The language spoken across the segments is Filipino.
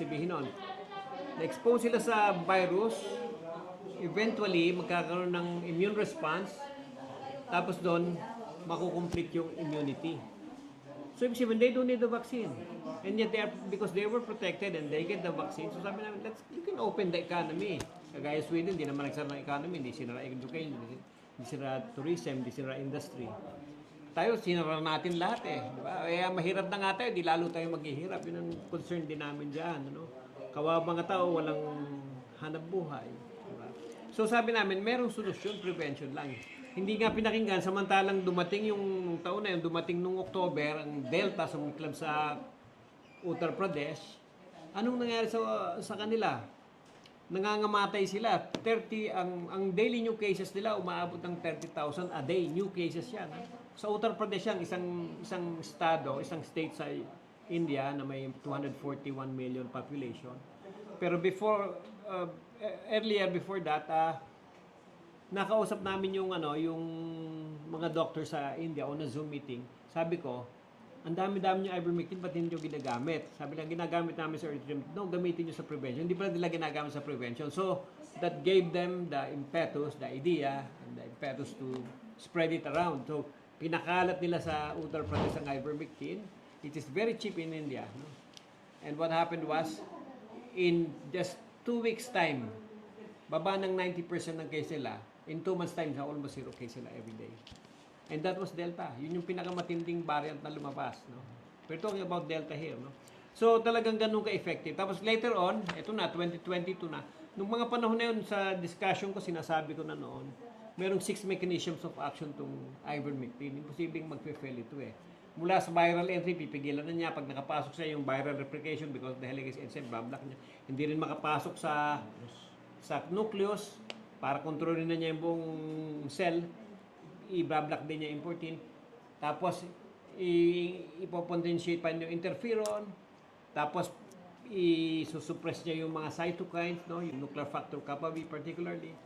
sabihin nun? Na-expose sila sa virus, eventually, magkakaroon ng immune response, tapos doon, makukomplete yung immunity. So, ibig sabihin, they don't need the vaccine. And yet, because they were protected and they get the vaccine, so sabi namin, you can open the economy. Kagaya Sweden, hindi naman nagsara ng economy, hindi sinara education, hindi sinara tourism, hindi sinara industry. Tayo, sinara natin lahat eh. Diba? Kaya mahirap na nga tayo, di lalo tayo maghihirap. Yun ang concern din namin dyan. Ano? Kawawa nga tao, walang hanap buhay. Diba? So sabi namin, merong solusyon, prevention lang. Hindi nga pinakinggan, samantalang dumating yung taon na yun, dumating nung October, ang Delta sumiklab sa Uttar Pradesh. Anong nangyari sa kanila? Nangangamatay sila. 30 ang daily new cases nila umaabot ng 30,000 a day. New cases yan. Sa Uttar Pradesh yan, isang estado, isang state sa India na may 241 million population. Pero earlier before that, nakausap namin yung mga doctor sa India o na Zoom meeting. Sabi ko, ang dami-dami yung ivermectin, ba't hindi nyo ginagamit? Sabi lang, ginagamit namin sa urgent. No, gamitin nyo sa prevention. Hindi pala nila ginagamit sa prevention. So, that gave them the impetus, the idea, and the impetus to spread it around. So, pinakalat nila sa Uttar Pradesh ang ivermectin. It is very cheap in India. No? And what happened was, in just 2 weeks time, baba ng 90% ng case nila. In 2 months time, almost 0 case sila every day. And that was Delta. Yun yung pinakamatinding variant na lumabas. No? We're talking about Delta here. No? So talagang ganun ka-effective. Tapos later on, ito na, 2022 na. Nung mga panahon na yun, sa discussion ko, sinasabi ko na noon, merong 6 mechanisms of action tong ivermectin. Imposibleng magpe-fail ito eh. Mula sa viral entry, pipigilan na niya. Pag nakapasok siya yung viral replication because the helicase enzyme, bablock niya. Hindi rin makapasok sa nucleus para kontrolin na niya yung buong cell. I-block din niya yung protein. Tapos, ipopotentiate pa yung interferon. Tapos, i-suppress niya yung mga cytokines, no? Yung nuclear factor kappa B particularly.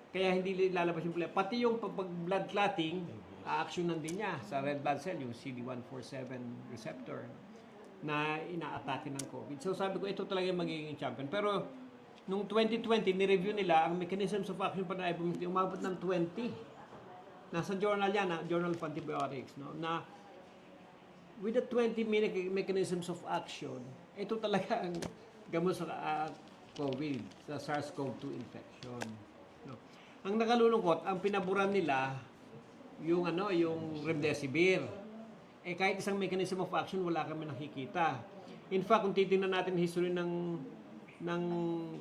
Kaya hindi lalabas yung blood. Pati yung blood clotting, a-actionan din niya sa red blood cell, yung CD147 receptor na ina-atake ng COVID. So, sabi ko, ito talaga yung magiging champion. Pero, nung 2020, ni-review nila, ang mechanisms of action pa na ivermectin, umabot ng 20. Nasa journal yan, Journal of Antibiotics, no? Na with the 20 mechanisms of action, ito talaga ang gamot sa COVID, sa SARS-CoV-2 infection. No? Ang nakalulungkot, ang pinaburan nila, yung remdesivir. Kahit isang mechanism of action, wala kami nakikita. In fact, kung titingnan natin history ng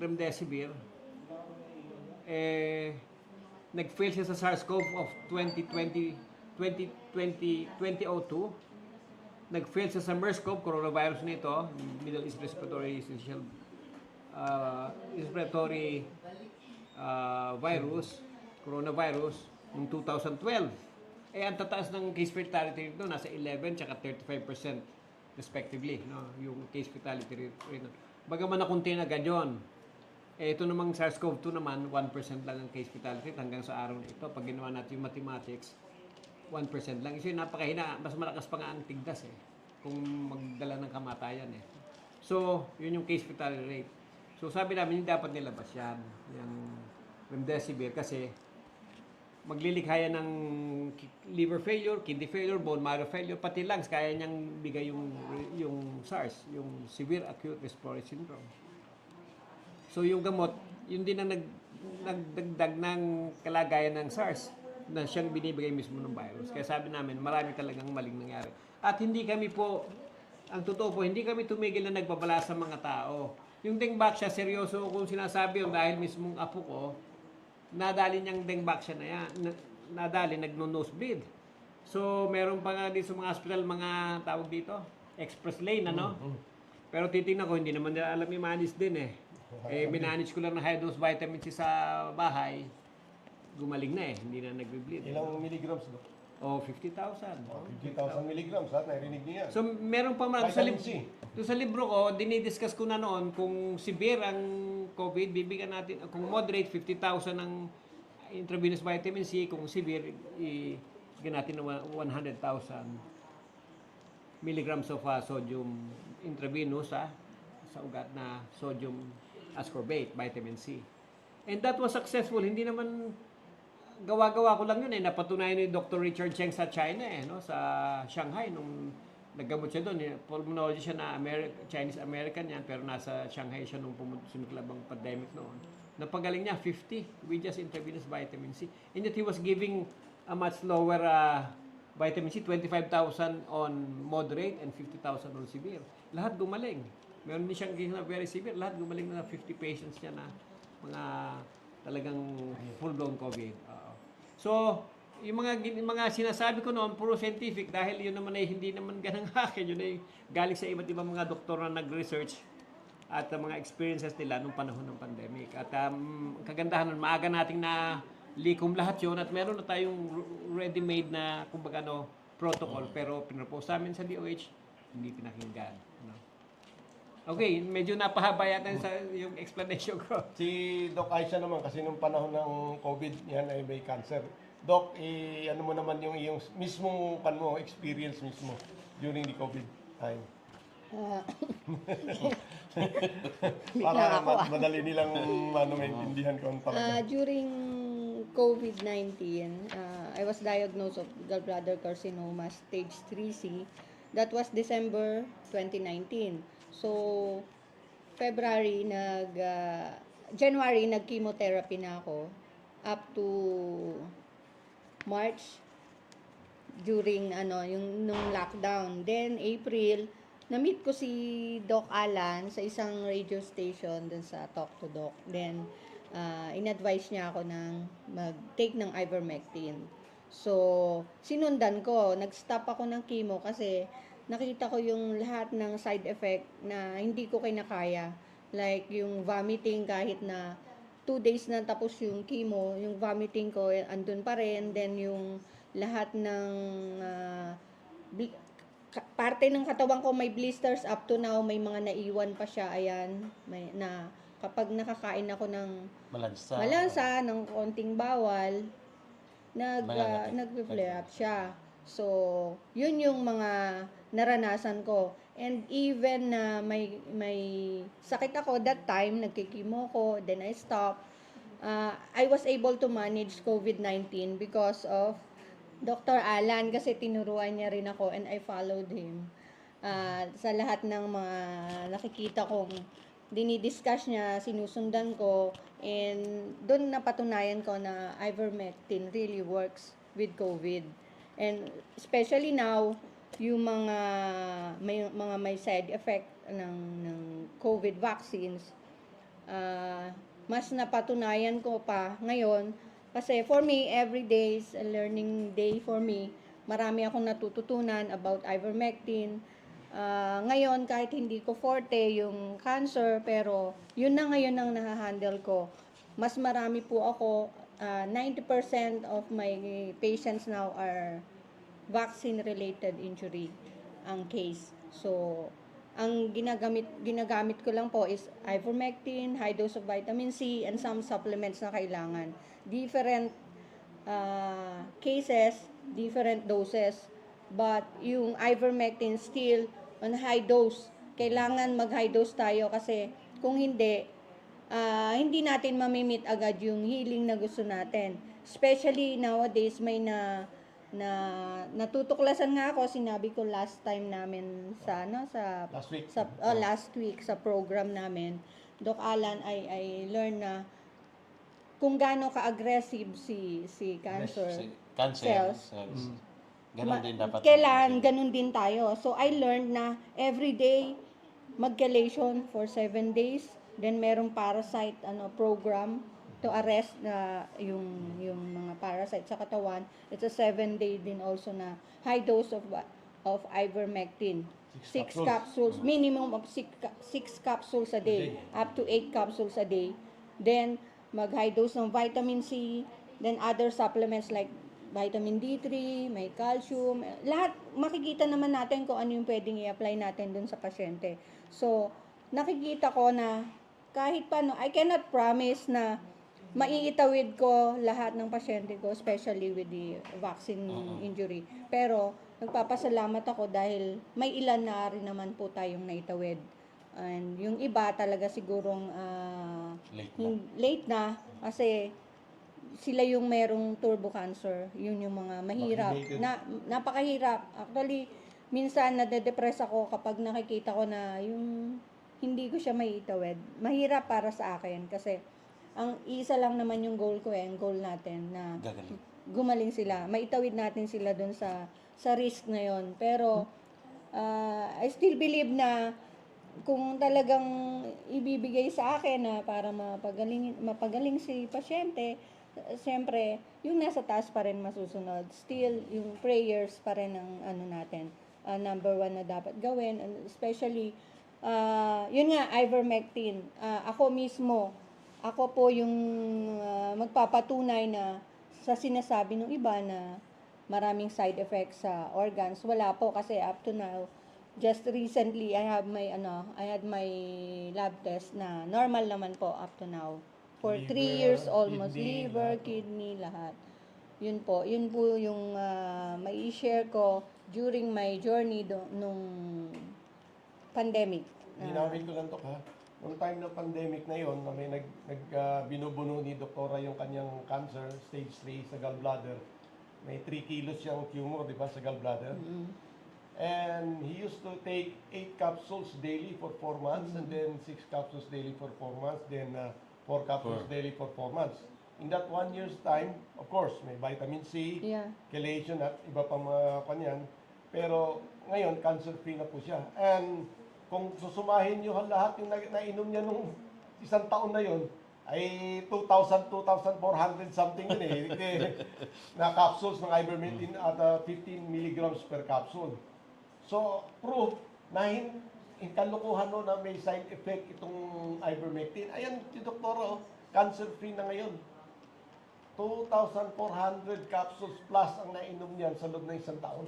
remdesivir, nag-fail siya sa SARS-CoV of 2002. Nag-fail siya sa MERS-CoV, coronavirus nito, Middle East Respiratory virus, coronavirus, noong 2012. Ang tataas ng case fatality nito, nasa 11 tsaka 35% respectively, no? Yung case fatality rate. Bagaman nakunti na agad yun. Ito namang SARS-CoV-2 naman, 1% lang ang case fatality rate hanggang sa araw na ito. Pag ginawa natin yung mathematics, 1% lang. Kasi napakahina, mas malakas pa nga ang tigdas kung magdala ng kamatayan So, yun yung case fatality rate. So, sabi namin, hindi dapat nilabas yan, yung remdesivir, kasi maglilikha yan ng liver failure, kidney failure, bone marrow failure, pati lungs, kaya niyang bigay yung SARS, yung Severe Acute Respiratory Syndrome. So yung gamot, yun din ang nagdagdag ng kalagayan ng SARS na siyang binibigay mismo ng virus. Kaya sabi namin, marami talagang maling nangyari. At hindi kami po, ang totoo po, hindi kami tumigil na nagbabala sa mga tao. Yung Dengbaxia, seryoso kung sinasabi yun dahil mismong apo ko, nadali niyang Dengbaxia na yan, nadali, nagno-nosebleed. So meron pa nga dito sa mga hospital, mga tawag dito, express lane, Pero titingnan ko, hindi naman nila alam i-manage din minanage ko lang na high-dose vitamin C sa bahay, gumaling na hindi na nagbe-bleed. Ilang milligrams do? 50,000. 50,000 milligrams, narinig niya. So, meron pa mga, sa libro ko, dinidiscuss ko na noon, kung severe ang COVID, bibigyan natin, kung moderate, 50,000 ang intravenous vitamin C, kung severe, bigyan natin ng 100,000 milligrams of sodium intravenous, sa ugat na sodium ascorbate, vitamin C. And that was successful. Hindi naman gawa-gawa ko lang yun eh. Napatunayan ni Dr. Richard Cheng sa China eh, no? Sa Shanghai nung naggamot siya doon. Pulmonologist siya na Chinese-American yan, pero nasa Shanghai siya nung sumiklab ang pandemic noon. Napagaling niya, 50 with just intravenous vitamin C. And yet he was giving a much lower vitamin C, 25,000 on moderate and 50,000 on severe. Lahat gumaling. Meron din siyang na very severe. Lahat gumaling na 50 patients niya na mga talagang full-blown COVID. So, yung mga sinasabi ko noon, puro scientific, dahil yun naman ay hindi naman ganang akin. Yun ay galing sa iba't ibang mga doktor na nag-research at mga experiences nila nung panahon ng pandemic. At kagandahan nun, maaga nating na likom lahat yun at meron na tayong ready-made na kumbaga protocol, pero pinropose namin sa DOH, hindi pinakinggan. Okay, medyo napahaba yata yung explanation ko. Si Doc Aisha naman, kasi nung panahon ng COVID, yan ay may cancer. Doc, ano mo naman yung iyong mismong experience mismo during the COVID time? Para madali nilang maintindihan ko ang talaga. During COVID-19, I was diagnosed of gallbladder carcinoma stage 3C. That was December 2019. So, January, nag-chemotherapy na ako up to March during nung lockdown. Then, April, na-meet ko si Doc Alan sa isang radio station dun sa Talk to Doc. Then, in-advise niya ako ng mag-take ng ivermectin. So, sinundan ko. Nag-stop ako ng chemo kasi nakita ko yung lahat ng side effect na hindi ko kinakaya. Like, yung vomiting kahit na 2 days na tapos yung chemo, yung vomiting ko andun pa rin. Then, yung lahat ng parte ng katawan ko may blisters up to now, may mga naiwan pa siya. Ayan, kapag nakakain ako ng malansa ng konting bawal, nag-flare up siya. So, yun yung mga naranasan ko. And even na may sakit ako that time, nagkikimo ko, then I stopped. I was able to manage COVID-19 because of Dr. Alan, kasi tinuruan niya rin ako and I followed him. Sa lahat ng mga nakikita kong dinidiscuss niya, sinusundan ko, and doon napatunayan ko na ivermectin really works with COVID. And especially now, yung mga may side effect ng COVID vaccines, mas napatunayan ko pa ngayon. Kasi for me, every day is a learning day for me. Marami akong natututunan about ivermectin. Ngayon, kahit hindi ko forte yung cancer, pero yun na ngayon ang nahahandle ko. Mas marami po ako, 90% of my patients now are vaccine-related injury ang case. So, ang ginagamit ko lang po is ivermectin, high dose of vitamin C, and some supplements na kailangan. Different cases, different doses, but yung ivermectin still on high dose. Kailangan mag-high dose tayo kasi kung hindi, hindi natin mamimit agad yung healing na gusto natin. Especially nowadays, may natutuklasan nga ako, sinabi ko last time namin sa last week sa program namin, Doc Alan, I learned na kung gaano ka-aggressive si cancer cells. Ganun din dapat. Kailangan ganun din tayo. So I learned na every day mag-chelation for 7 days. Then merong parasite program to arrest yung mga parasite sa katawan. It's a 7-day din also na high dose of ivermectin. 6 capsules, minimum of 6 capsules a day, up to 8 capsules a day. Then mag-high dose ng vitamin C, then other supplements like vitamin D3, may calcium, lahat makikita naman natin kung ano yung pwedeng i-apply natin dun sa pasyente. So, nakikita ko na kahit paano, I cannot promise na maiitawid ko lahat ng pasyente ko, especially with the vaccine injury. Pero, nagpapasalamat ako dahil may ilan na rin naman po tayong naitawid. And yung iba talaga sigurong Late na. late na kasi sila yung merong turbo cancer. Yun yung mga mahirap. Vaccinated. Napakahirap. Actually, minsan nade-depress ako kapag nakikita ko na yung hindi ko siya maiitawid. Mahirap para sa akin kasi ang isa lang naman yung goal ko ang goal natin na Gagaling. gumaling sila. Maitawid natin sila dun sa risk na yon. Pero I still believe na kung talagang ibibigay sa akin na para mapagaling si pasyente, siyempre, yung nasa taas pa rin masusunod. Still, yung prayers pa rin ang ano natin, number one na dapat gawin. And especially, yun nga, ivermectin. Ako po yung magpapatunay na sa sinasabi ng iba na maraming side effects sa organs. Wala po kasi up to now, just recently I had my lab test na normal naman po up to now. For 3 Liver, years almost, kidney, liver, lahat. kidney, lahat. Yun po yung mai share ko during my journey nung pandemic. Linawin ko lang to ha. Noong time ng pandemic na yon, na may binubuno ni doktora yung kanyang cancer, stage 3 sa gallbladder. May 3 kilos siyang tumor, di ba, sa gallbladder. And he used to take 8 capsules daily for 4 months, and then 6 capsules daily for 4 months, then 4 capsules daily for 4 months. In that 1 year's time, of course, may vitamin C, Yeah. chelation at iba pang mga kanyan. Pero ngayon, cancer-free na po siya. And kung susumahin nyo lahat yung nainom niya nung isang taon na yon, ay 2,400 something yun na capsules ng ivermectin at 15 milligrams per capsule. So, proof na kalukuhan no na may side effect itong ivermectin. Ayan, si doktora, cancer-free na ngayon. 2,400 capsules plus ang nainom niyan sa loob ng isang taon.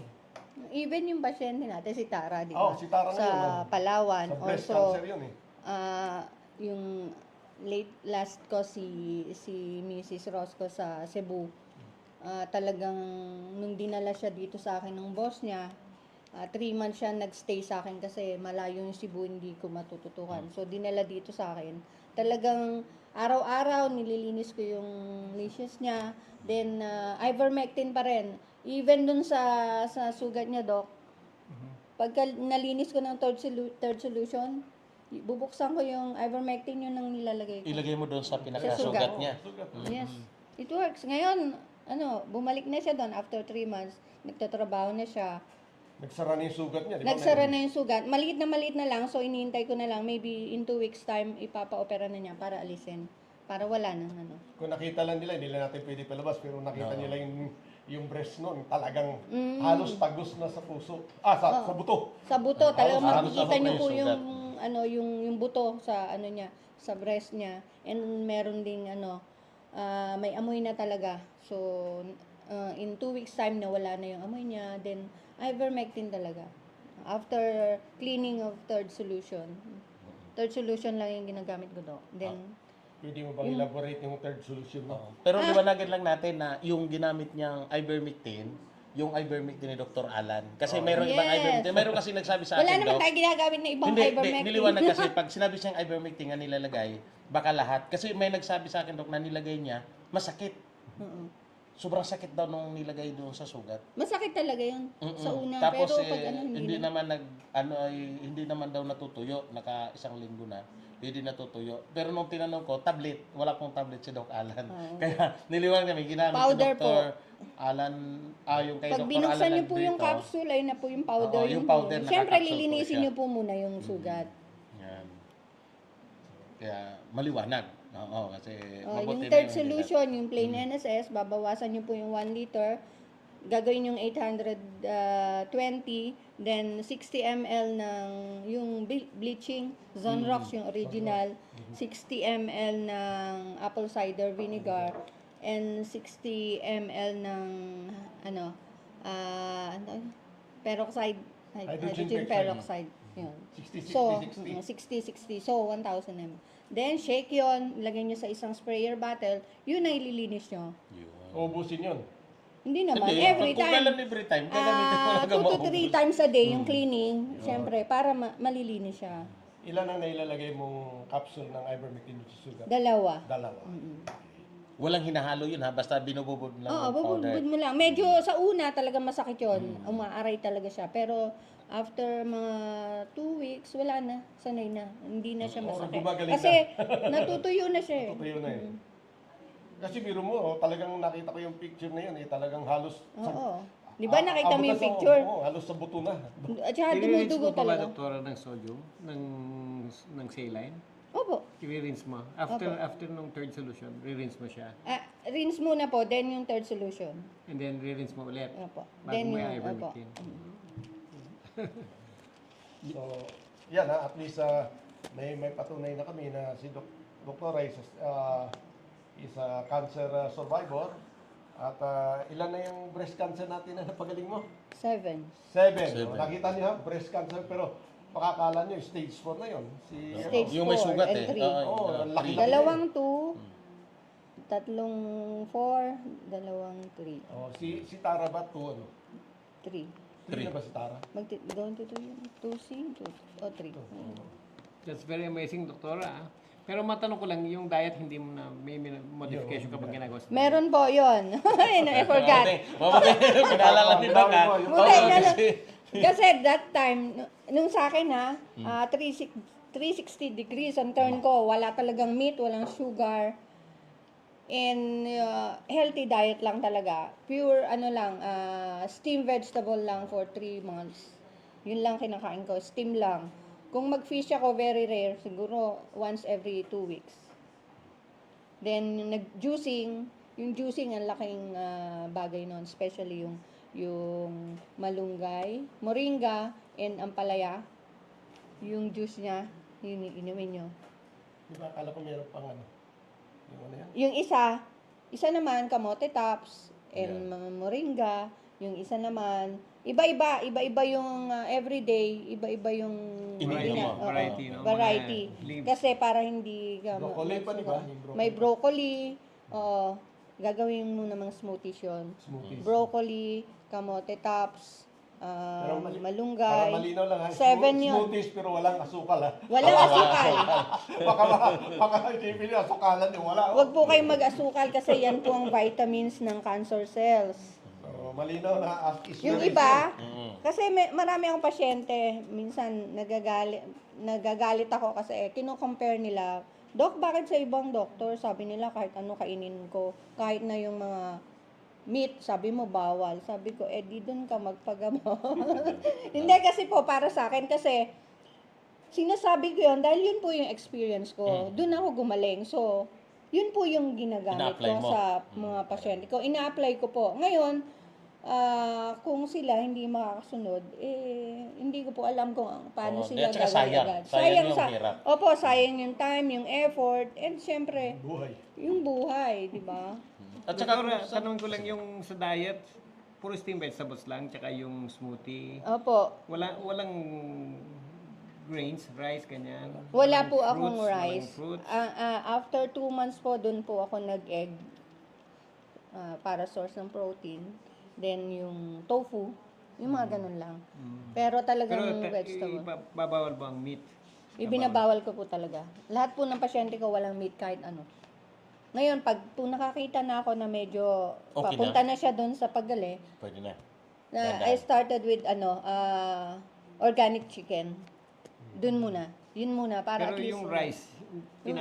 Even yung pasyente natin, si Tara, di Oh, ba? si Tara na sa yun, oh. Palawan. Sa breast Also, cancer yun yung last ko si Mrs. Rosco sa Cebu. Talagang nung dinala siya dito sa akin ng boss niya, 3 months siya nagstay sa akin kasi malayo yung Cebu, hindi ko matututukan. So dinala dito sa akin. Talagang araw-araw nililinis ko yung lesions niya. Then ivermectin pa rin. Even dun sa sugat niya, Doc. Pagka nalinis ko ng third solution, bubuksan ko yung ivermectin, yun ang nilalagay ko. Ilagay mo doon sa Sa pinakasugat sugat. niya. Yes. It works. Ngayon, bumalik na siya doon after 3 months. Nagtatrabaho na siya. Nagsara na yung sugat niya, di ba? Nagsara na yung sugat. Maliit na lang. So, iniintay ko na lang. Maybe in 2 weeks time, ipapa-opera na niya para alisin. Para wala nang Kung nakita lang nila, hindi lang natin pwede palabas, pero nakita nila yung breast nun, talagang halos tagos na sa puso. Sa buto. Sa buto, talagang halos makikita abot na niyo yung po sugat. yung buto sa niya, sa breast niya. And meron ding may amoy na talaga. So in 2 weeks time na wala na yung amoy niya, then ivermectin talaga. After cleaning of third solution lang yung ginagamit ko do. Then Pwede mo bang elaborate yung third solution mo? Pero liwanagan lang natin na yung ginamit niyang ivermectin, yung ivermectin ni Dr. Alan. Kasi mayroong ibang Yes. ivermectin. Mayroon kasi nagsabi sa wala akin, naman Doc. tayo ginagamit na ibang Hindi, ivermectin. niliwanag kasi pag sinabi siyang ivermectin nga nilalagay, baka lahat. Kasi may nagsabi sa akin, Doc, na nilagay niya, masakit. Sobrang sakit daw nung nilagay doon sa sugat. Masakit talaga yun sa una. Tapos pero pag hindi naman daw natutuyo, naka 1 linggo na. Hindi natutuyo. Pero nung tinanong ko, tablet, wala pong tablet si Doc Alan. Kaya niliwanag niya, may ginamit Powder si Dr. po. Alan, yung kay Pag Dr. binuksan Alan niyo po yung Albrito. capsule, ayun na po yung powder. Oo, yung yun powder, po. Siyempre, naka-capsule po lilinisin siya. niyo po muna yung sugat. Yan. Kaya maliwanag. Oo, kasi Yung mabuti na third yung solution, yung plain NSS, babawasan niyo po yung 1 liter. Gagawin yung 820, then 60 ml ng yung bleaching, Zonrox yung original, 60 ml ng apple cider vinegar, and 60 ml ng peroxide, hydrogen peroxide. Yun. 60, So, 60. 60. So, 1,000 ml. Then, shake yon, lagay nyo sa isang sprayer bottle, yun na ililinis nyo. Yun. Ubusin yun. Hindi naman, Hindi, every kung time. kailan every time, gagamitin mo lang 2 to 3 times a day yung cleaning, syempre, para malilinis siya. Ilan ang nailalagay mong capsule ng ivermectin with sugar? Dalawa. Dalawa. Walang hinahalo yun ha, basta binububod lang Oo, yung powder. bubudbud mo lang. Medyo sa una talaga masakit yun. Umaaray talaga siya. Pero after mga 2 weeks, wala na. Sanay na. Hindi na siya Oo, masakit. gumagaling Kasi natutuyo na siya eh. Totoo na eh. Kasi biro mo, talagang nakita ko yung picture na yun, talagang halos... Oo. Di ba nakita mo yung abutan sa- picture? Oo, halos sa buto na. At saka I-rinse dumudugo mo pa ba, talaga. doktora, ng sodium? Ng saline? Opo. I-rinse mo. After nung third solution, re-rinse mo siya. Rinse muna po, then yung third solution. And then re-rinse mo ulit. Opo. Bago Then mo yung, i-ivermectin. So, yan at least may patunay na kami na si Dr. Ray is a cancer survivor. At ilan na yung breast cancer natin na napagaling mo? 7. 7. Nakita niyo ha, breast cancer pero pakakala niyo stage 4 na yon. Stage Yung may 4 sugat and eh. 3. Oo, ang laki. Dalawang 2, tatlong 4, dalawang 3. Oh, si Tara ba 2 ano? 3. 3 na ba si Tara? Going to 2C, 2 o 3. That's very amazing, doktora. ah. Pero matanong ko lang, yung diet hindi mo na may modification kapag ginagawa sa diet? Meron po yun. I forgot. Mabuti, pinaalala ni Doc ha. Buti, kasi that time, nung sa akin ha, 360 degrees ang turn ko. Wala talagang meat, walang sugar. And healthy diet lang talaga. Pure steam vegetable lang for 3 months. Yun lang kinakain ko, steam lang. Kung mag-fish ako, very rare. Siguro once every 2 weeks. Then, yung nag-juicing, yung juicing ang laking bagay nun. Especially yung malunggay, moringa, and ampalaya. Yung juice niya, yun inumin nyo. Di ba akala ko meron pang ano? Yung ano yan? Yung isa naman, kamote tops, and mga moringa. Yung isa naman, iba-iba yung everyday, iba-iba yung Iniinom mo. Variety, no? variety. Mga leaves. Kasi para hindi ka Broccoli pa, di ba? Yung broccoli. may broccoli, gagawin mo namang smoothies yun. Smoothies. Broccoli, kamote tops, Pero para malunggay. malinaw lang ha. 7 yun. Smoothies pero walang asukal ha. Walang asukal. baka isipin niya, asukalan yung wala. Huwag po kayong mag-asukal kasi yan po ang vitamins ng cancer cells. So, malinaw na is Yung very iba, safe. kasi marami akong pasyente, minsan nagagalit ako kasi kino-compare nila, Dok, bakit sa ibang doktor, sabi nila kahit ano kainin ko, kahit na yung mga meat, sabi mo bawal. Sabi ko, di doon ka magpagamot. Hindi kasi po, para sa akin, kasi sinasabi ko yun, dahil yun po yung experience ko. Doon ako gumaling. So, yun po yung ginagamit Ina-apply ko mo. sa mga pasyente ko. Ina-apply ko po. Ngayon, kung sila hindi makakasunod, hindi ko po alam kung paano Oo, sila at saka gagawin sayang. agad. Sayang yung hirap. Opo, sayang yung time, yung effort, and syempre, Buhay. yung buhay, di ba? At saka, Doktora, tanong ko lang yung sa diet, puro steam vegetables lang, tsaka yung smoothie. Opo. Walang grains, rice, kanyan. Wala Walang po fruits, akong walang rice. fruits. After 2 months po, dun po ako nag-egg para source ng protein. Then yung tofu, yung mga ganun lang. Pero talagang vegetable. Babawal ba ang meat? Ibinabawal ko po talaga. Lahat po ng pasyente ko walang meat kahit ano. Ngayon, pag po nakakita na ako na medyo Okay papunta na siya doon sa paggali, pwede na. I started with organic chicken. Doon muna. Yun muna para Pero at least yung rice,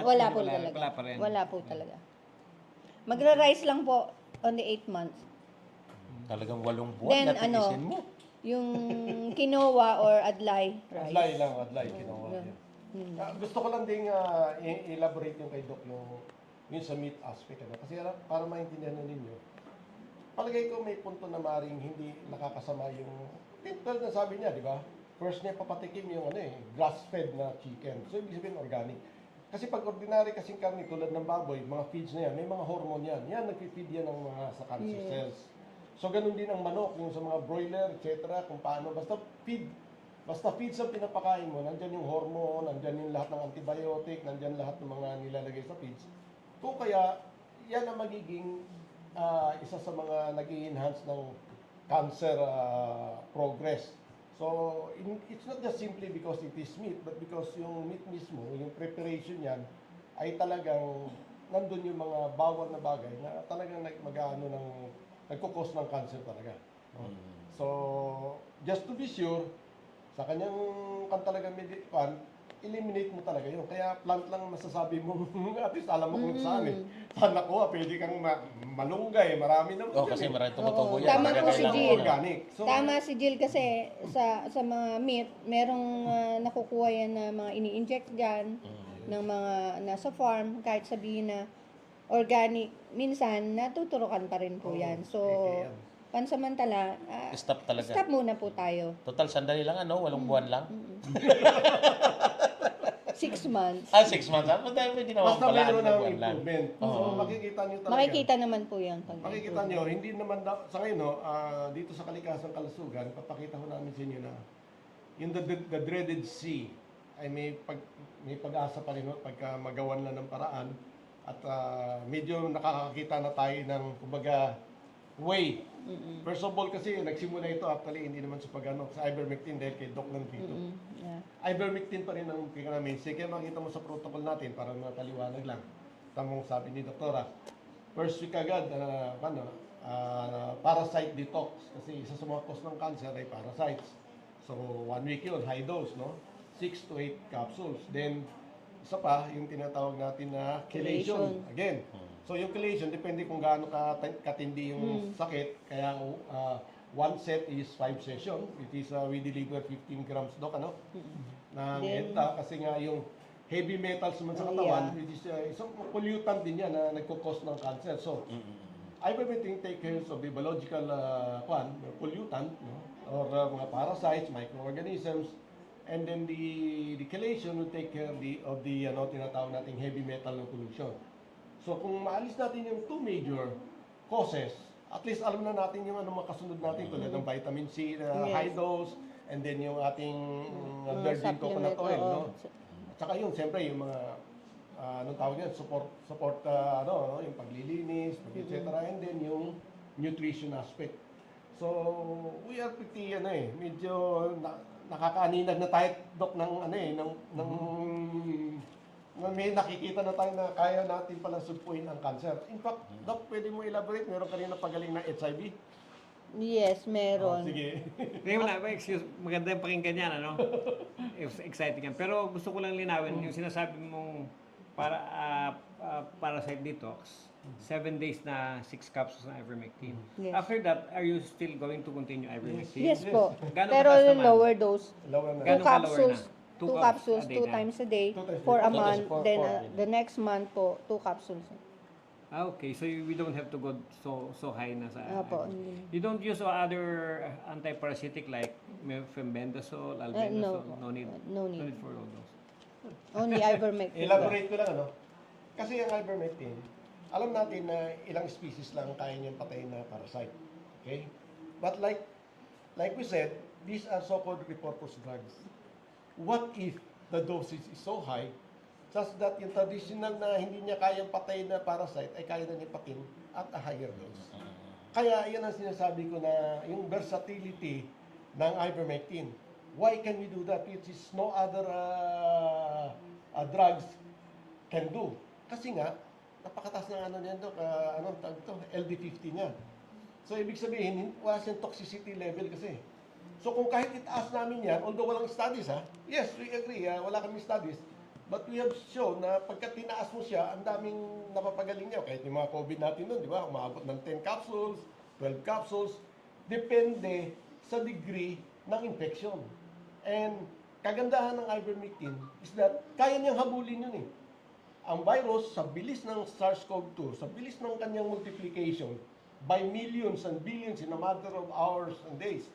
wala po talaga. Wala pa rin. Wala po talaga. Magra-rice lang po on the 8 months. Talagang 8 buwan Then, na tiisin mo. Yung quinoa or adlay rice. Adlay, kinuha niya. Gusto ko lang ding elaborate yung kay Doc yung sa meat aspect. Ano? Kasi para maintindihan na ninyo, palagay ko may punto na maring hindi nakakasama yung typical na sabi niya, di ba? First niya papatikim yung grass-fed na chicken. So, ibig sabihin organic. Kasi pag ordinary kasing karne tulad ng baboy, mga feeds na yan, may mga hormone yan. Yan, nagpi-feed yan ng mga sa cancer cells. So, ganun din ang manok, yung sa mga broiler, etc. Kung paano, basta feed sa pinapakain mo, nandyan yung hormone, nandyan yung lahat ng antibiotic, nandyan lahat ng mga nilalagay sa feeds. Kung kaya, yan ang magiging isa sa mga nag-i-enhance ng cancer progress So, it's not just simply because it is meat, but because yung meat mismo, yung preparation yan, ay talagang nandun yung mga bawat na bagay na talagang mag-ano ng, nagkukos ng cancer talaga. No? So, just to be sure, sa kanyang kan talaga eliminate mo talaga yun. Kaya plant lang masasabi mo, at least alam mo kung saan eh. Saan nakuha, pwede kang malunggay, marami naman. Oh, kasi marami tumutubo Oo, yan. tama po si Kailangan Jill. Organic. So, Tama si Jill kasi sa mga meat, merong nakukuha yan na mga ini-inject dyan ng mga nasa farm, kahit sabihin na organic, minsan natuturukan pa rin po yan. So, okay yan. pansamantala, Stop talaga. stop muna po tayo. Total, sandali lang, 8 buwan lang. 6 months. 6 months. Dahil may ginawa Basta pala, meron 6 ng buwan lang. improvement. So, makikita nyo talaga. Makikita naman po yan. Makikita nyo, hindi naman, sa ngayon, no, dito sa Kalikasan Kalusugan, papakita ko namin sa inyo na yung the dreaded C ay may pag-asa pa rin, no, pagka magawan lang ng paraan at medyo nakakakita na tayo ng, kumbaga, way. First of all kasi, nagsimula ito actually, hindi naman sa pag-ano, sa ivermectin dahil kay Doc nandito. Yeah. Ivermectin pa rin ang namin. Kaya makita mo sa protocol natin para makaliwanag lang. Tamang sabi ni Doktora. First week agad, parasite detox. Kasi isa sa mga cause ng cancer ay parasites. So, 1 week yun, high dose, no? 6 to 8 capsules. Then, isa pa, yung tinatawag natin na chelation. Again. So, yung chelation, depende kung gaano katindi yung sakit. Kaya, 1 set is 5 session. It is, we deliver 15 grams, Doc, ano? Ng EDTA. Kasi nga, yung heavy metals naman sa katawan, which is isang pollutant din yan na nagkukos ng cancer. So, ivermectin take care of the biological pollutant, no? Or mga parasites, microorganisms, and then the chelation will take care of the tinatawag nating heavy metal na pollution. So kung maalis natin yung 2 major causes, at least alam na natin yung mga kasunod natin tulad ng vitamin C, high dose, and then yung ating virgin coconut oil, no? At saka yun, siyempre yung mga anong tawag yan, support yung paglilinis, etc. And then yung nutrition aspect. So, we are pretty, medyo nakakaaninag na tayo, Doc, ng may nakikita na tayo na kaya natin palang sugpuin ang cancer. In fact, Doc, pwede mo elaborate, meron kanina pagaling na HIV? Yes, meron. Sige. Hindi mo na, excuse, maganda yung pakinggan yan, ano? Exciting yan. Pero gusto ko lang linawin, yung sinasabi mong parasite detox, 7 days na 6 capsules na ivermectin. Yes. After that, are you still going to continue ivermectin? Yes po. Gano'ng Pero kataas naman? lower dose. Lower na. Gano'ng ka-lower na? 2 capsules, 2 na? times a day, 2 times a for day. a 2 month. times Then four. the next month po, 2 capsules. Okay, so we don't have to go so high na sa... Opo. You don't use other antiparasitic like fembendazole, albendazole? No. No need. No No need. need for all those. Only ivermectin. Elaborate ko lang, ano? Kasi ang ivermectin, alam natin na ilang species lang kaya niyang patayin na parasite. Okay? But like we said, these are so-called repurposed drugs. What if the dosage is so high such that yung traditional na hindi niya kayang patayin na parasite ay kaya na niya patin at a higher dose? Kaya yan ang sinasabi ko na yung versatility ng ivermectin. Why can we do that? Which is no other drugs can do. Kasi nga, napakataas ng niyan, Dok, LD50 niya. So, ibig sabihin, wala siyang toxicity level kasi. So, kung kahit itaas namin yan, although walang studies, yes, we agree, wala kami studies, but we have shown na pagka tinaas mo siya, ang daming napapagaling niya. Kahit yung mga COVID natin nun, di ba, umabot ng 10 capsules, 12 capsules, depende sa degree ng infection. And kagandahan ng ivermectin is that kaya niyang habulin yun eh. Ang virus, sa bilis ng SARS-CoV-2, sa bilis ng kanyang multiplication, by millions and billions in a matter of hours and days,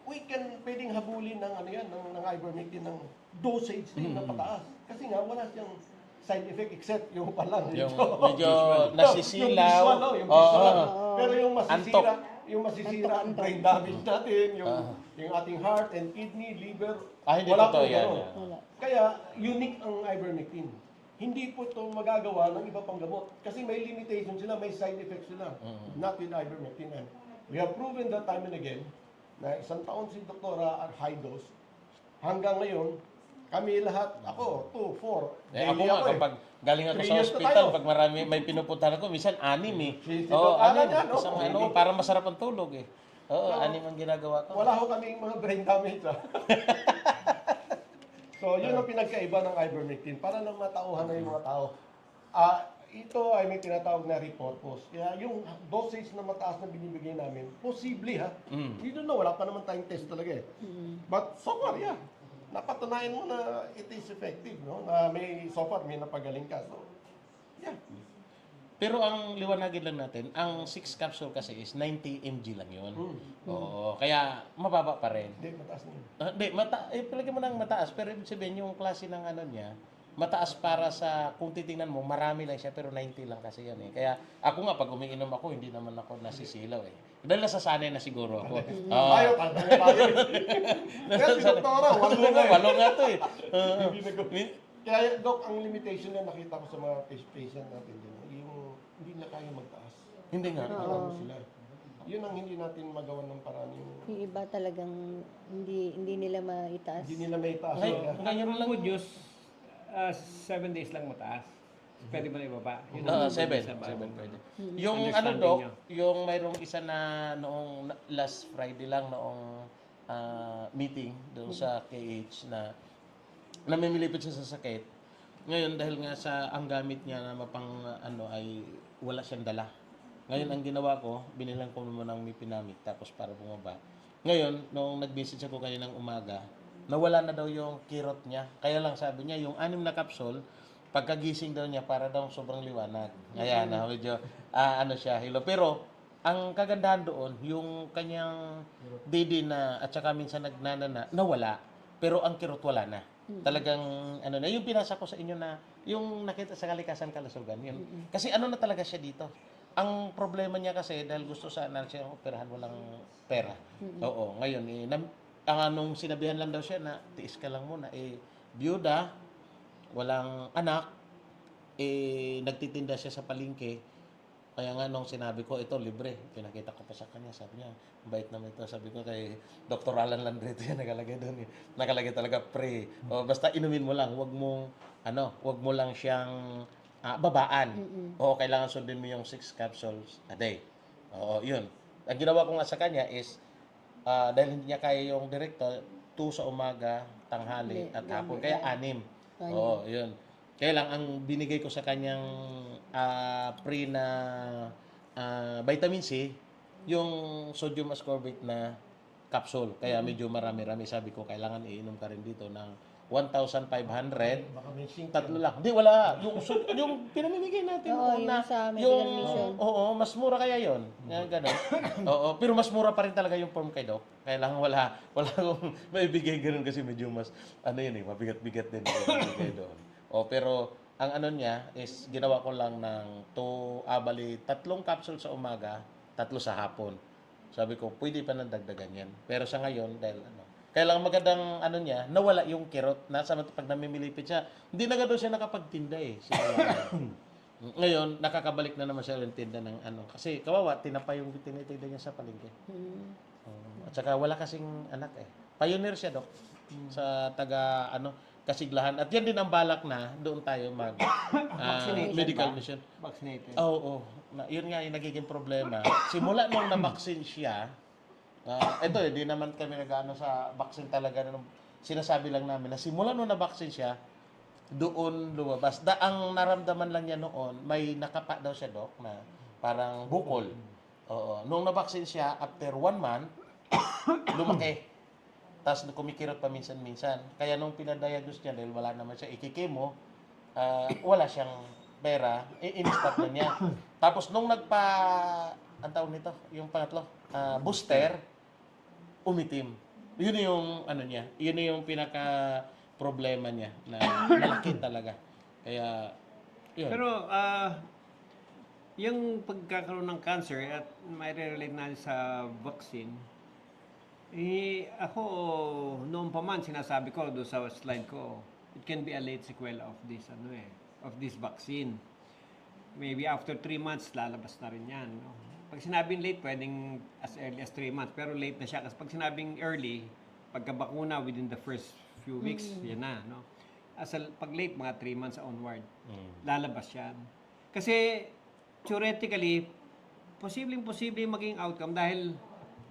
pwedeng habulin ng ng ivermectin ng dosage din na pataas. Kasi nga, wala siyang side effect except yung palang. Yung medyo nasisilaw. Yung visual. Pero yung masisira, Antok. brain damage natin, yung ating heart and kidney, liver, Hindi wala totoo po yan. gano'n. Wala. Kaya, unique ang ivermectin. Hindi po ito magagawa ng iba pang gamot. Kasi may limitation sila, may side effects sila. Not with ivermectin. And we have proven that time and again na 1 taon si Doktora at high dose. Hanggang ngayon, kami lahat, ako, 2, 4. Ako nga, kapag galing ako 3 sa years na hospital, tayo. pag marami, may pinupuntahan ako, minsan 6 eh. Si Oo, Doc Alan 6. yan, no? Isang parang masarap ang tulog eh. Oo, So, 6 ang ginagawa ko. Wala ho kaming mga brain damage. So, yun ang pinagkaiba ng ivermectin para lang matauhan na yung mga tao. Ito ay may tinatawag na repurpose. Kaya yung dosage na mataas na binibigay namin, posible ha. Hindi na wala pa naman tayong test talaga eh. But so far, yeah. Napatunayan mo na it is effective, no? Na so far, may napagaling ka. So, yeah. Pero ang liwanagin lang natin, ang 6 capsule kasi is 90 mg lang yun. Oo, kaya mababa pa rin. Hindi, mataas na yun. Hindi, palagay mo nang mataas, pero ibig sabihin yung klase ng ano niya, mataas para sa, kung titingnan mo, marami lang siya, pero 90 lang kasi yan eh. Kaya ako nga, pag umiinom ako, hindi naman ako nasisilaw eh. Dahil nasasanay na siguro ako. Ayaw, parang tayo. Kaya si Doktora, Walo nga to eh. Hindi na go. Kaya, Doc, ang limitation na nakita ko sa mga patient natin dyan, yung hindi na kaya magtaas. Hindi nga. Ano sila. Yun ang hindi natin magawa ng paraan yung Yung iba talagang hindi nila maitaas. hindi nila may taas. Ngayon lang. Good news, 7 days lang mataas. Pwede ba na ibaba? Yun Oo, ang good 7. news sa bago. Pwede. Yung ano, Understanding Doc, nyo. yung mayroong isa na noong last Friday lang, noong meeting doon sa KH na namimilipit siya sa sakit. Ngayon, dahil nga sa ang gamit niya na mapang ano ay wala siyang dala. Ngayon, ang ginawa ko, binilang ko muna ng Mipinamic tapos para bumaba. Ngayon, nung nag-visit ako kaninang umaga, nawala na daw yung kirot niya. Kaya lang sabi niya, yung 6 na kapsul, pagkagising daw niya, para daw sobrang liwanag. Ayan, medyo, ano siya, hilo. Pero, ang kagandahan doon, yung kanyang didi na, at saka minsan nagnanana, nawala. Pero ang kirot wala na. Talagang, ano na, yung pinasa ko sa inyo na, yung nakita sa Kalikasan Kalusugan, yun. Kasi ano na talaga siya dito. Ang problema niya kasi, dahil gusto sana siya operahan, walang pera. Oo, ngayon, ang anong sinabihan lang daw siya na tiis ka lang muna, byuda, walang anak, nagtitinda siya sa palengke. Kaya nga nung sinabi ko, ito libre, pinakita ko pa sa kanya, sabi niya, bait naman ito. Sabi ko kay Dr. Alan Landrito yan, nakalagay doon. Nakalagay talaga pre. O, basta inumin mo lang, wag mo lang siyang babaan. Oo, kailangan sundin mo yung 6 capsules a day. Oo, yun. Ang ginawa ko nga sa kanya is, dahil hindi niya kaya yung direkto, 2 sa umaga, tanghali, at hapon. Kaya 6. Oo, yun. Kaya lang, ang binigay ko sa kanyang pre na vitamin C, yung sodium ascorbate na capsule. Kaya medyo marami-rami. Sabi ko, kailangan iinom ka rin dito ng 1,500. Baka may sink. 3 lang. Hindi, wala. Yung pinamimigay natin. Oo, yung sa medical mission. Oo, mas mura kaya yon. Ganun. Oo, pero mas mura pa rin talaga yung form kay Doc. Kailangan wala akong maibigay ganun kasi medyo mas, mabigat-bigat din yung ibigay doon. Pero ang ano niya is ginawa ko lang ng 3 capsule sa umaga, 3 sa hapon. Sabi ko, pwede pa nang dagdagan yan. Pero sa ngayon, dahil kailangan magandang niya, nawala yung kirot. Nasa pag namimilipit siya, hindi na gano'n siya nakapagtinda eh. Ngayon, nakakabalik na naman siya yung tinda ng Kasi kawawa, tinapay yung tinitinda niya sa palengke. At saka wala kasing anak eh. Pioneer siya, Dok. Sa taga, Kasiglahan. At yan din ang balak na doon tayo mag medical mission. Vaccinated. Oo. Yun nga yung nagiging problema. Simula nung na-vaccine siya, ito di naman kami nag-ano sa vaccine talaga. Sinasabi lang namin na simula nung na-vaccine siya, doon lumabas. Ang naramdaman lang niya noon, may nakapa daw siya, Dok, na parang bukol. Oo. Nung na-vaccine siya, after 1 month, lumaki. Tapos kumikirot pa minsan-minsan. Kaya nung pinadiagnose niya, dahil wala naman siya ikikemo, wala siyang pera, in-stop na niya. Tapos nung ang tawag nito, yung pangatlo, booster, umitim. Yun yung niya, yun yung pinaka problema niya na malaki talaga. Kaya yun. Pero yung pagkakaroon ng cancer at may relate na sa vaccine, ako noon pa man sinasabi ko doon sa slide ko, it can be a late sequela of this vaccine. Maybe after 3 months lalabas na rin yan, no? pag sinabing late, pwedeng as early as 3 months. Pero late na siya. Kasi pag sinabing early, pagkabakuna within the first few weeks, yan na. No? Pag late, mga 3 months onward, lalabas yan. Kasi, theoretically, posibleng maging outcome dahil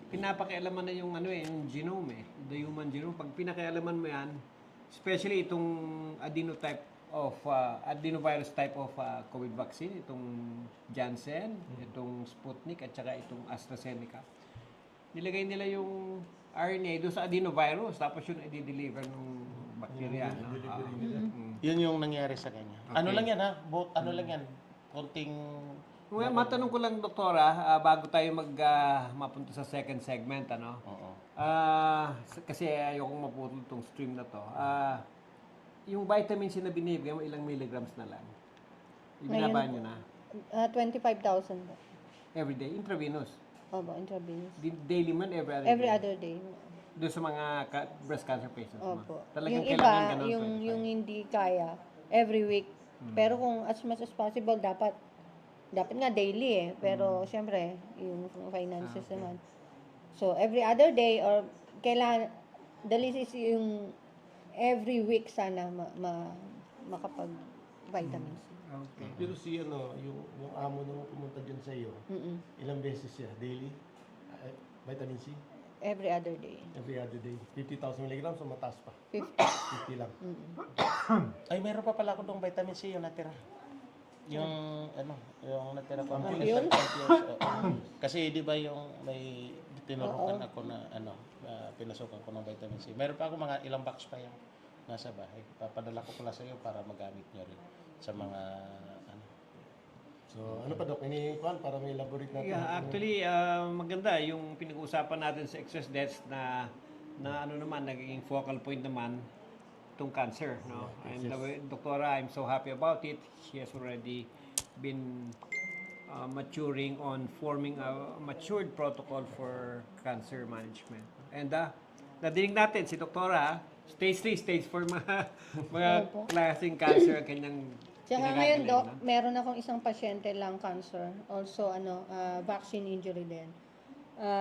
pinapakialaman na yung yung genome the human genome. Pag pinakialaman mo yan, especially itong adenovirus type of COVID vaccine, itong Janssen, itong Sputnik at saka itong AstraZeneca. Nilagay nila yung RNA doon sa adenovirus tapos yun i-deliver ng bacteria. No? Yun yung nangyari sa kanya. Ano lang yan ha? Ano lang yan? Konting... Well, matanong ko lang, doktora, bago tayo mapunta sa second segment, Oo. Kasi ayokong maputol tong stream na to. Yung vitamin C na binibigay mo, ilang milligrams na lang? Ibinaba nyo na? 25,000 po. Every day? Intravenous? Opo, intravenous. Daily man? Every other Every day? other day. Doon sa mga breast cancer patients mo? Opo. Talagang Yung kailangan iba, ganun, yung 25? hindi kaya, every week. Pero kung as much as possible, dapat nga daily Pero syempre, yung finances naman. So, every other day or kailangan, the least is yung every week sana makapag vitamins. Okay. Pero si yung amo nung pumunta dyan sa iyo, ilang beses siya? Daily? Vitamin C? Every other day. Every other day. 50,000 milligrams o mataas pa? 50. 50 lang. Ay, meron pa pala ako ng vitamin C yung natira. Yung natira ko. Yun? Kasi di ba yung may tinurukan ako na pinasukan ko ng vitamin C. Meron pa ako mga ilang box pa yan nasa bahay. Papadala ko pala sa iyo para magamit nyo rin sa mga So, ano pa Dok? Ini-kuhan para may elaborate natin. Yeah, actually, maganda yung pinag-uusapan natin sa excess deaths na naging focal point naman itong cancer, no? And Doktora, I'm so happy about it. She has already been maturing on forming a matured protocol for cancer management. And nadinig natin si Doktora, stage 3, stage 4 mga klaseng cancer ang kanyang Tsaka pinagagaling, ngayon, Doc, no? meron akong isang pasyente lang cancer. Also, vaccine injury din.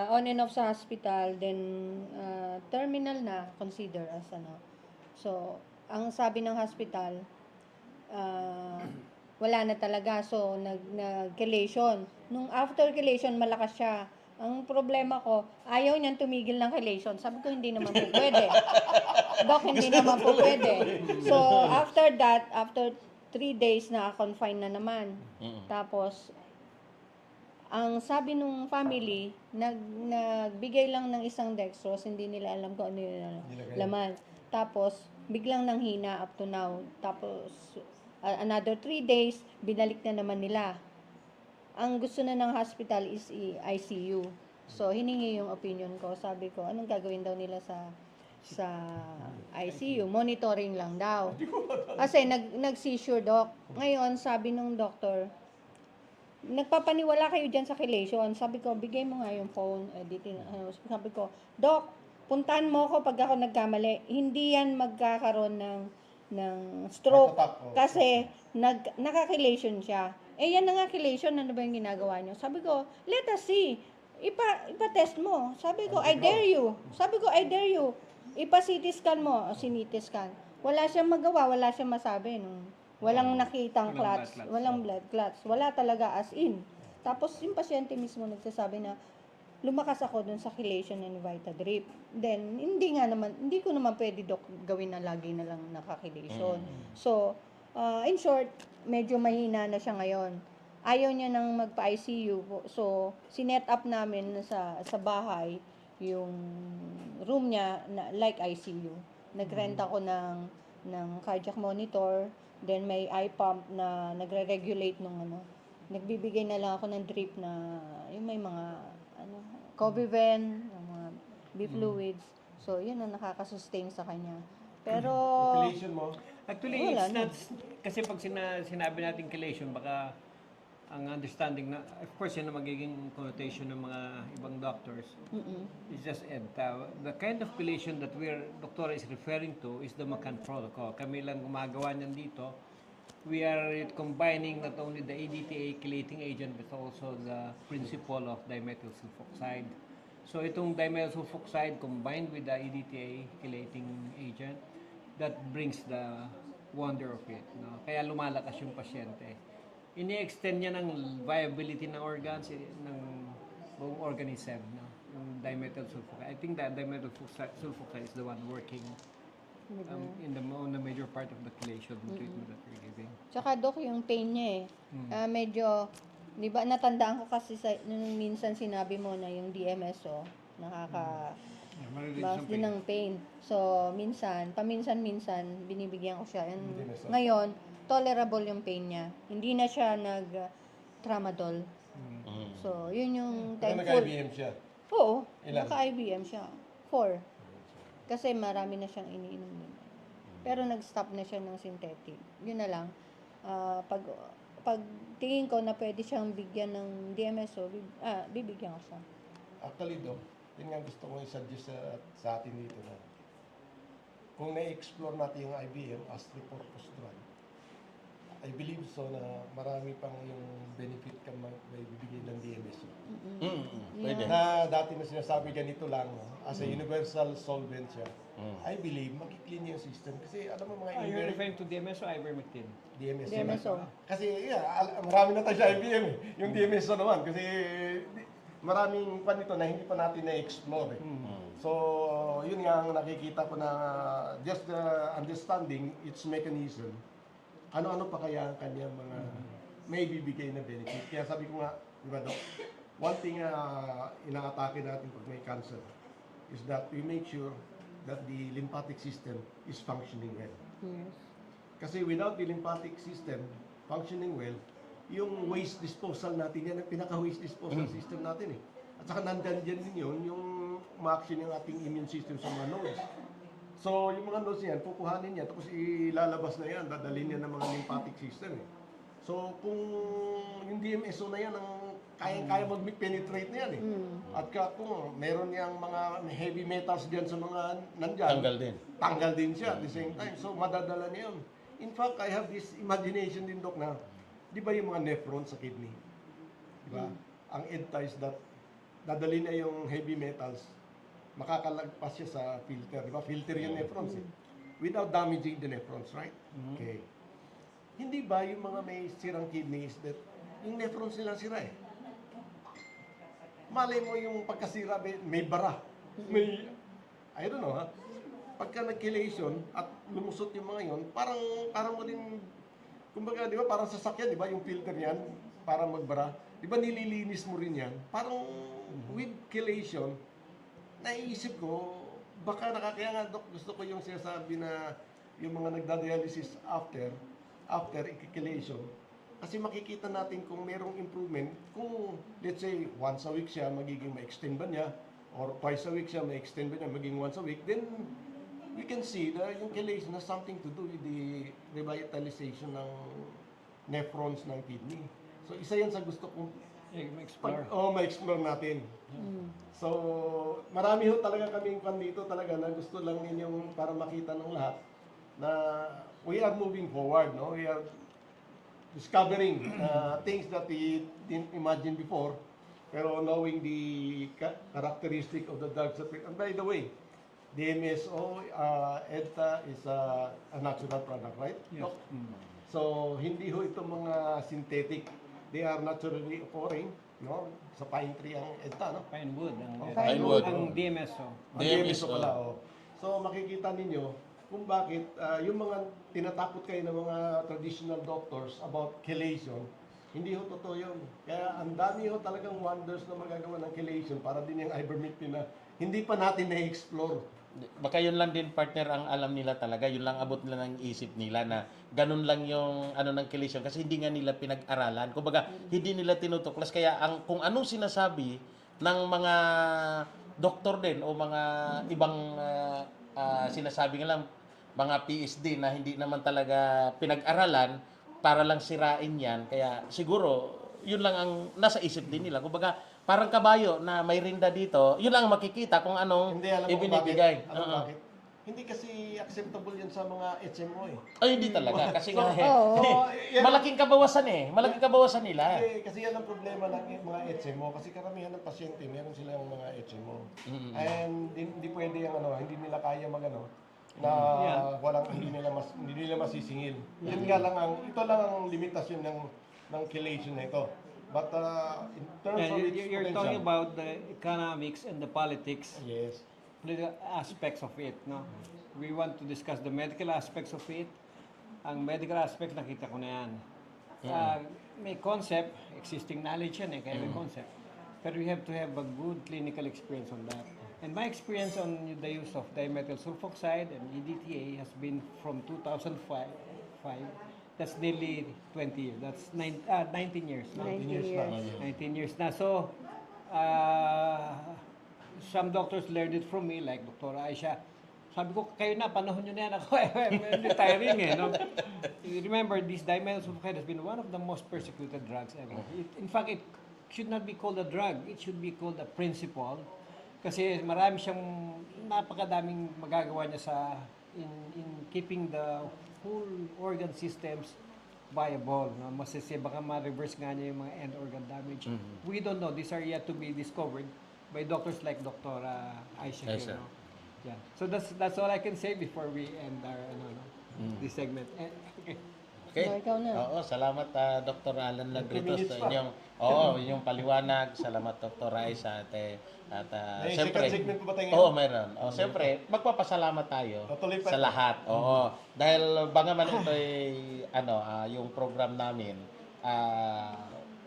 On and off sa hospital, then terminal na, consider as So, ang sabi ng hospital, wala na talaga. So, nag-chelation. Nung after chelation, malakas siya. Ang problema ko, ayaw niyang tumigil ng chelation. Sabi ko, hindi naman po pwede. Doc, hindi naman po pwede. So, after that, after 3 days na confine na naman. Tapos, ang sabi nung family, nagbigay lang ng isang dextrose, hindi nila alam kung ano yung laman. Tapos, biglang nanghina up to now. Tapos, another 3 days, binalik na naman nila. Ang gusto na ng hospital is ICU. So, hiningi yung opinion ko. Sabi ko, anong gagawin daw nila sa ICU? Monitoring lang daw. Kasi nag-seizure, Doc. Ngayon, sabi nung doctor, nagpapaniwala kayo dyan sa chelation. Sabi ko, bigay mo nga yung phone. Sabi ko, Doc, puntahan mo ako pag ako nagkamali. Hindi yan magkakaroon ng stroke. Kasi naka-chelation siya. Yan na nga chelation, ano ba yung ginagawa niyo? Sabi ko, let us see. Ipa-test mo. Sabi ko, I dare you. Ipa-CT scan mo. CT scan. Wala siyang magawa, wala siyang masabi. Walang nakitang clots, walang blood clots. Wala talaga as in. Tapos yung pasyente mismo nagsasabi na lumakas ako dun sa chelation and Vitadrip. Then, hindi ko naman pwede gawin na lagi na lang naka-chelation. So, in short, medyo mahina na siya ngayon. Ayaw niya nang magpa-ICU. So, sinet up namin sa bahay yung room niya na like ICU. Nag-rent ako ng cardiac monitor, then may eye pump na nagre-regulate nung nagbibigay na lang ako ng drip na yung may mga Coviven, mga B-fluids. So, yun ang nakakasustain sa kanya. Pero, Population mo? Actually, wala it's not, kasi pag sinabi natin chelation, baka ang understanding na, of course, yan ang magiging connotation ng mga ibang doctors. It's just, the kind of chelation that Dr. is referring to is the McCann protocol. Kami lang gumagawa niyan dito. we are combining not only the EDTA chelating agent but also the principle of dimethyl sulfoxide. So itong dimethyl sulfoxide combined with the EDTA chelating agent, that brings the wonder of it. No? Kaya lumalakas yung pasyente. Ini-extend niya ng viability ng organs, ng buong organism. No? Yung dimethyl sulfoxide. I think that dimethyl sulfoxide is the one working on the major part of the chelation treatment that we're giving. Tsaka Dok, yung pain niya medyo, di ba natandaan ko kasi nung minsan sinabi mo na yung DMSO, Marinig bawas ng din pain. ng pain. So, paminsan-minsan, binibigyan ko siya. And DMSO. ngayon, tolerable yung pain niya. Hindi na siya nag-tramadol. So, yun yung Pero thankful. nag-IBM siya. Oo, Ilan? naka-IBM siya. 4. Kasi marami na siyang iniinom din. Pero nag-stop na siya ng synthetic. Yun na lang. Pag tingin ko na pwede siyang bigyan ng DMSO, bibigyan ko siya. Actually, Dok, yun nga gusto kong i-suggest sa atin dito na kung na-explore natin yung IBM as the purpose drug, I believe so na marami pang yung benefit ka may bibigay ng DMSO. Pwede. Na dati na sinasabi ganito lang, no? As a universal solvent siya, I believe makiklean niya yung system. Kasi alam mo mga You're referring to DMS o ivermectin? DMSO. DMSO. Kasi marami na tayo sa IBM eh. Yung DMSO naman. Kasi maraming pan ito na hindi pa natin na-explore eh. So, yun nga ang nakikita ko na just the understanding its mechanism, ano-ano pa kaya ang kanyang mga may bibigay na benefit. Kaya sabi ko nga, di ba Dok, one thing inaatake natin pag may cancer is that we make sure that the lymphatic system is functioning well. Yes. Kasi without the lymphatic system functioning well, yung waste disposal natin, yan ang pinaka-waste disposal system natin eh. At saka nandyan din yun, yung ma-action yung ating immune system sa mga nodes. So, yung mga nodes yan, kukuhanin niya, tapos ilalabas na yan, dadalhin niya ng mga lymphatic system eh. So, kung yung DMSO na yan, ang kayang-kaya mag-penetrate na yan eh. At kung meron niyang mga heavy metals diyan sa mga nandyan, tanggal din siya at the same time. So, madadala niya yun. In fact, I have this imagination din, Dok, na di ba yung mga nephrons sa kidney? Di ba? Ang EDTA is that dadali na yung heavy metals, makakalagpas siya sa filter. Di ba? Filter yung nephrons eh. Without damaging the nephrons, right? Okay. Hindi ba yung mga may sirang kidneys that yung nephrons nila sira eh? Malay mo yung pagkasira, may bara. May, I don't know ha. Pagka nag-chelation at lumusot yung mga yon, parang mo din, kumbaga, di ba, parang sasakyan, di ba, yung filter niyan, para magbara. Di ba, nililinis mo rin yan? Parang with chelation, naiisip ko, baka kaya nga, Dok, gusto ko yung sinasabi na yung mga nagda-dialysis after chelation, kasi makikita natin kung merong improvement, kung let's say once a week siya, magiging ma-extend ba niya, or twice a week siya, ma-extend ba niya, magiging once a week, then we can see na yung chelation has something to do with the revitalization ng nephrons ng kidney. So, isa yan sa gusto kong ma-explore natin. So, marami ho talaga kaming kwan dito talaga na gusto lang ninyong para makita ng lahat na we are moving forward, no? We are discovering things that we didn't imagine before, pero knowing the characteristic of the drugs that we, and by the way, DMSO, EDTA is a natural product, right? Yes. So, hindi ho ito mga synthetic. They are naturally occurring, no? Sa pine tree ang EDTA, no? Pine wood. Pine wood. Ang DMSO. Ang DMSO pala, oh. So, makikita ninyo kung bakit yung mga tinatakot kayo ng mga traditional doctors about chelation, hindi ho totoo yun. Kaya ang dami ho talagang wonders na magagawa ng chelation para din yung ivermectin na hindi pa natin na-explore. Baka yun lang din, partner, ang alam nila talaga. Yun lang abot nila ng isip nila na ganun lang yung ano ng chelation kasi hindi nga nila pinag-aralan. Kumbaga, hindi nila tinutuklas. Kaya kung anong sinasabi ng mga doktor din o mga ibang sinasabi nga lang, mga PSD na hindi naman talaga pinag-aralan para lang sirain yan. Kaya siguro, yun lang ang nasa isip din nila. Kumbaga, parang kabayo na may rinda dito, yun lang ang makikita kung anong Hindi, alam mo kung ibinibigay. bakit? Alam mo bakit? hindi kasi acceptable yan sa mga HMO eh. Ay, hindi talaga. Kasi nga, Oo. So, yan, malaking kabawasan eh. Malaking kabawasan nila. kasi yan ang problema ng mga HMO. Kasi karamihan ng pasyente, meron silang mga HMO. And hindi pwede yung hindi nila kaya na hindi nila masisingil. Yun nga lang ito lang ang limitasyon ng chelation na ito. But in terms of its You're potential, talking about the economics and the politics, yes. political aspects of it, no? We want to discuss the medical aspects of it. Ang medical aspects, nakita ko na yan. May concept, existing knowledge yan kaya may concept. But we have to have a good clinical experience on that. And my experience on the use of dimethyl sulfoxide and EDTA has been from 2005. That's nearly 20 years. That's 19 years. No? 19 years years. na. 19 years na. So, some doctors learned it from me, like Dr. Aisha. Sabi ko, kayo na, panahon nyo na yan. Ako, retiring no? You remember, this dimethyl sulfoxide has been one of the most persecuted drugs ever. In fact, it should not be called a drug. It should be called a principle. Kasi marami siyang, napakadaming magagawa niya in keeping the whole organ systems viable. No? Baka ma-reverse nga niya yung mga end organ damage. We don't know. These are yet to be discovered by doctors like Dr. Aisha. Aisha. Here, no? Yeah. So that's all I can say before we end our this segment. Okay. Okay. So, ikaw na. Oo, salamat Dr. Alan Lagritos minutes sa pa. inyong paliwanag. Salamat Dr. Aisha at May siyempre. second segment po ba tayo ngayon? Oo, mayroon. Siyempre, magpapasalamat tayo Tuloy pa. sa lahat. Oo. Dahil bangaman ito yung program namin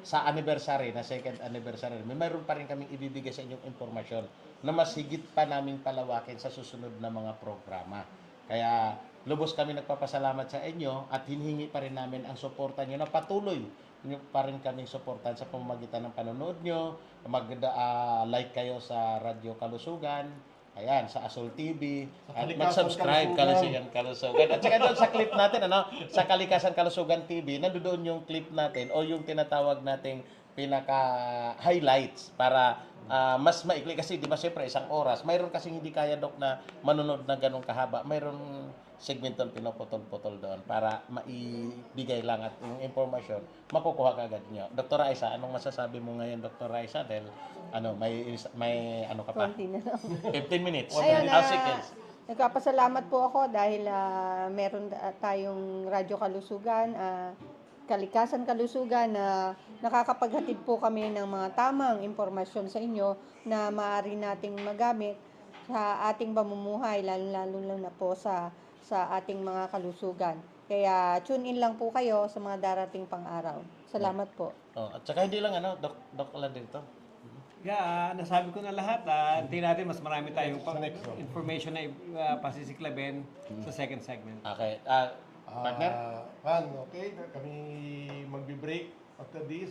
sa anniversary, na second anniversary, mayroon pa rin kaming ibibigay sa inyong impormasyon na mas higit pa naming palawakin sa susunod na mga programa. Kaya lubos kami nagpapasalamat sa inyo at hinihingi pa rin namin ang suporta nyo na patuloy nyo pa rin kaming suportan sa pamamagitan ng panonood nyo. Mag-like kayo sa Radyo Kalusugan, ayan, sa Asol TV, at Kalikasan mag-subscribe Kalusugan. At saka doon sa clip natin, sa Kalikasan Kalusugan TV, nandoon yung clip natin o yung tinatawag nating pinaka-highlights para mas maikli kasi di ba siyempre isang oras. Mayroon kasing hindi kaya Dok na manonood na ganun kahaba. Mayroon segment doon pinaputol-putol doon para maibigay lang at yung information makukuha ka agad nyo. Dr. Aisha, anong masasabi mo ngayon Dr. Aisha? Dahil may ano ka pa? Konti na lang. 15 minutes. Ayun, Seconds. nagpapasalamat po ako dahil meron tayong Radyo Kalusugan, Kalikasan Kalusugan na nakakapaghatid po kami ng mga tamang impormasyon sa inyo na maaari nating magamit sa ating pamumuhay, lalo na po sa ating mga kalusugan. Kaya tune in lang po kayo sa mga darating pang araw. Salamat po. At saka hindi lang Doc lang dito. Yeah, nasabi ko na lahat. Hintayin natin mas marami tayong next one. information na pasisiklabin sa second segment. Okay. Partner? Okay. Kami magbe-break after this.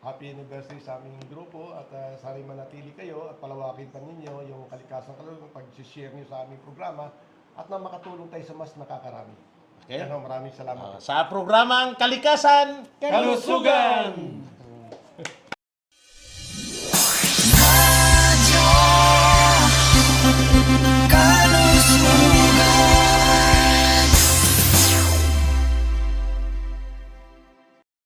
Happy anniversary sa aming grupo at sana'y manatili kayo at palawakin pa ninyo yung kalikasan kalusugan pag-share nyo sa aming programa at na makatulong tayo sa mas nakakarami. Okay. Maraming salamat. Sa programang Kalikasan Kalusugan!